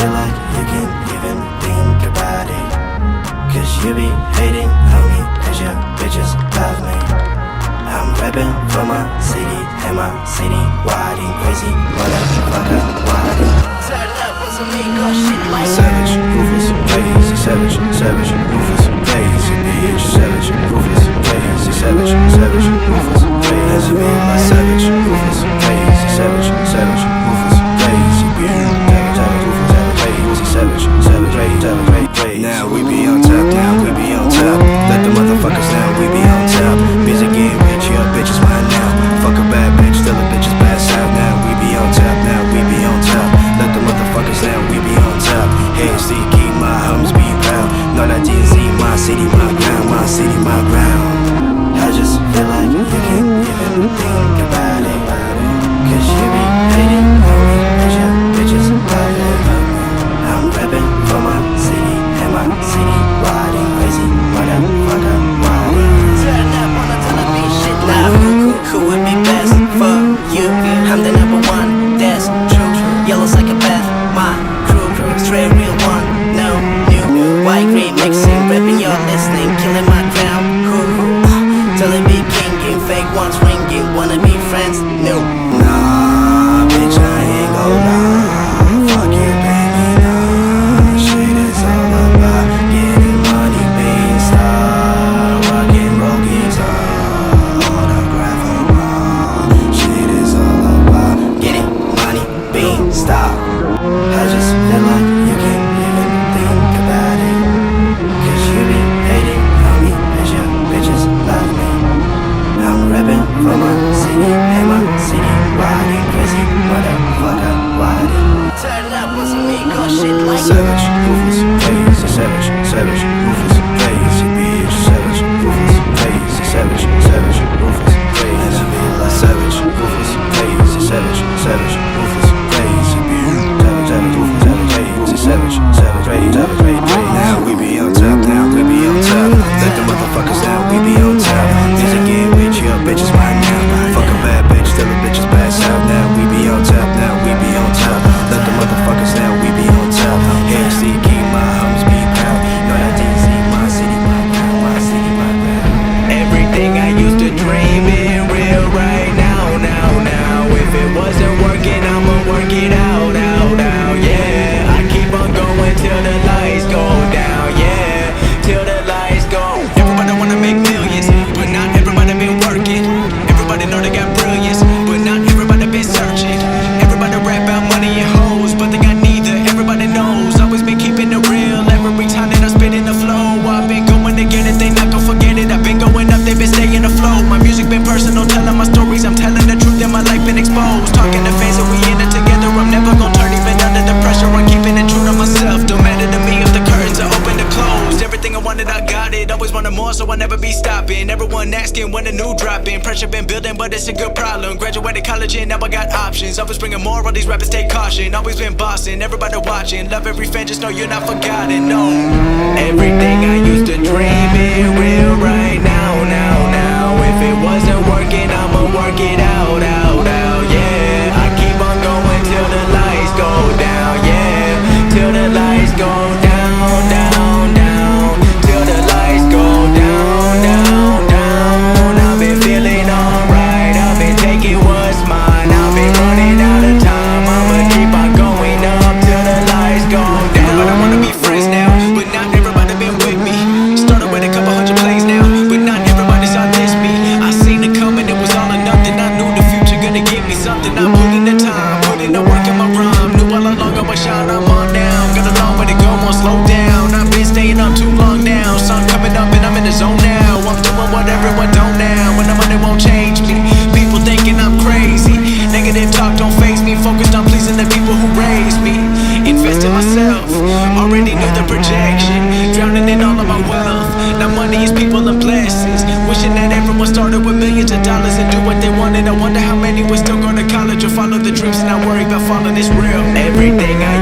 feel like you can't even think about it, 'cause you be hating on me as your bitches love me. I'm rapping for my city and my city wildin' crazy motherfucker wildin'. Turn up on some ego shit like savage, ruthless, crazy, savage, savage, ruthless, crazy, bitch, savage, ruthless, crazy, savage, savage, ruthless, crazy, bitch, savage, ruthless, crazy, savage, savage, ruthless, crazy, bitch, savage, ruthless, crazy, savage, savage, savage, crazy. Now we be on top, now we be on top. Let the motherfuckers down, we be on top. Busy getting rich, your bitch is mine now. Fuck a bad bitch, till the bitches pass out. Now we be on top, now we be on top. Let the motherfuckers down, we be on top. Hey, see, keep my homies be proud. No, that DZ, my city, my ground, my city, my ground. I just feel like you can't even think about it, 'cause you be hating on me as your bitches love me. I'm rapping for my city and my city wildin' crazy motherfucker wildin'. Turn up on the Tolebi shit loud. Who would be best for you? I'm the number one, that's true. Yellow psychopath, my crew, straight real one, no new. White green mixing, rapping you're listening, killing my crown. Tolebi king, fake ones ringing, wanna be friends? No. Nah, bitch, I ain't gon' lie. Fuck you, baby, nah. Shit is all about getting money, being star, rockin' rogues, autograph a bar. Shit is all about getting money, being star. I just feel like you can't even think about it, 'cause you be hating on me as your bitches love me. I'm rapping for my city and my city wildin' crazy motherfucker wildin'. Turn up on some ego shit like savage, ruthless, crazy, savage, savage, ruthless, crazy, bitch, savage, ruthless, crazy, savage, savage, ruthless, crazy, savage, ruthless, crazy, savage, savage, ruthless, crazy, bitch, savage, ruthless, crazy, savage, savage, crazy. Now we be on top, now we be on top. Let the motherfuckers down, we be on top. Music get rich, your bitch is mine now. Fuck a bad bitch, till the bitches pass out. Now we be on top, now we be on top. Let the motherfuckers down, we be on top. Hey, see, keep my homies be proud. No, that DZ, my city, my ground, my city, my ground. Everything I used to dream in real right now, now. If it wasn't working, I'ma work it out, yeah. I keep on going till the lights go down, yeah. Till the lights go. Everybody wanna make millions, but not everybody been working. Everybody know they got brilliance, but not everybody been searching. Everybody rap about money and hoes, but they got neither. Everybody knows, always been keeping it real. Every time that I spit in the flow, I've been going to get it, they not gon' forget it. I've been going up, they been staying afloat. My music been personal, telling my stories. I'm telling the truth and my life been exposed. Talking to fans and we in it together. I'm never gon' turn even under the pressure. I'm keeping it true to myself. Don't matter to me if the curtains are open or closed. Everything I wanted, I got it. Always wanted more, so I never be stopping. Everyone asking when the new dropping. Pressure been building, but it's a good problem. Graduated college and now I got options. Always bringing more, all these rappers take caution. Always been bossing, everybody watching. Love every fan, just know you're not forgotten, no. Everything I used to dream in real right now. If it wasn't working, I'ma work it out, yeah. I keep on going till the lights go down, yeah. Till the lights go down, till the lights go down. I've been feeling alright, I've been taking what's mine. I've been running out of time, I'ma keep on going up till the lights go down. Everybody wanna be friends now, but not everybody been with me. Started with a couple hundred plays now, but not everybody saw this me. I seen it coming, it was all or nothing. I knew the future gonna give me something. I put in the time, put in the work in my rhyme. Knew all along I was shine, I'm on down. Got a long way to go, won't slow down. I've been staying up too long now. Sun coming up and I'm in the zone now. I'm doing what everyone don't now, and the money won't change me. People thinking I'm crazy. Negative talk don't faze me. Focused on pleasing the people who raised me. Invest in myself, already knew the projection. Drowning in all of my wealth. Now money is people and blessings. Wishing that everyone started with millions of dollars and do what they wanted. I wonder how many would still go to college or follow the dreams and not worry about falling. It's real. Everything I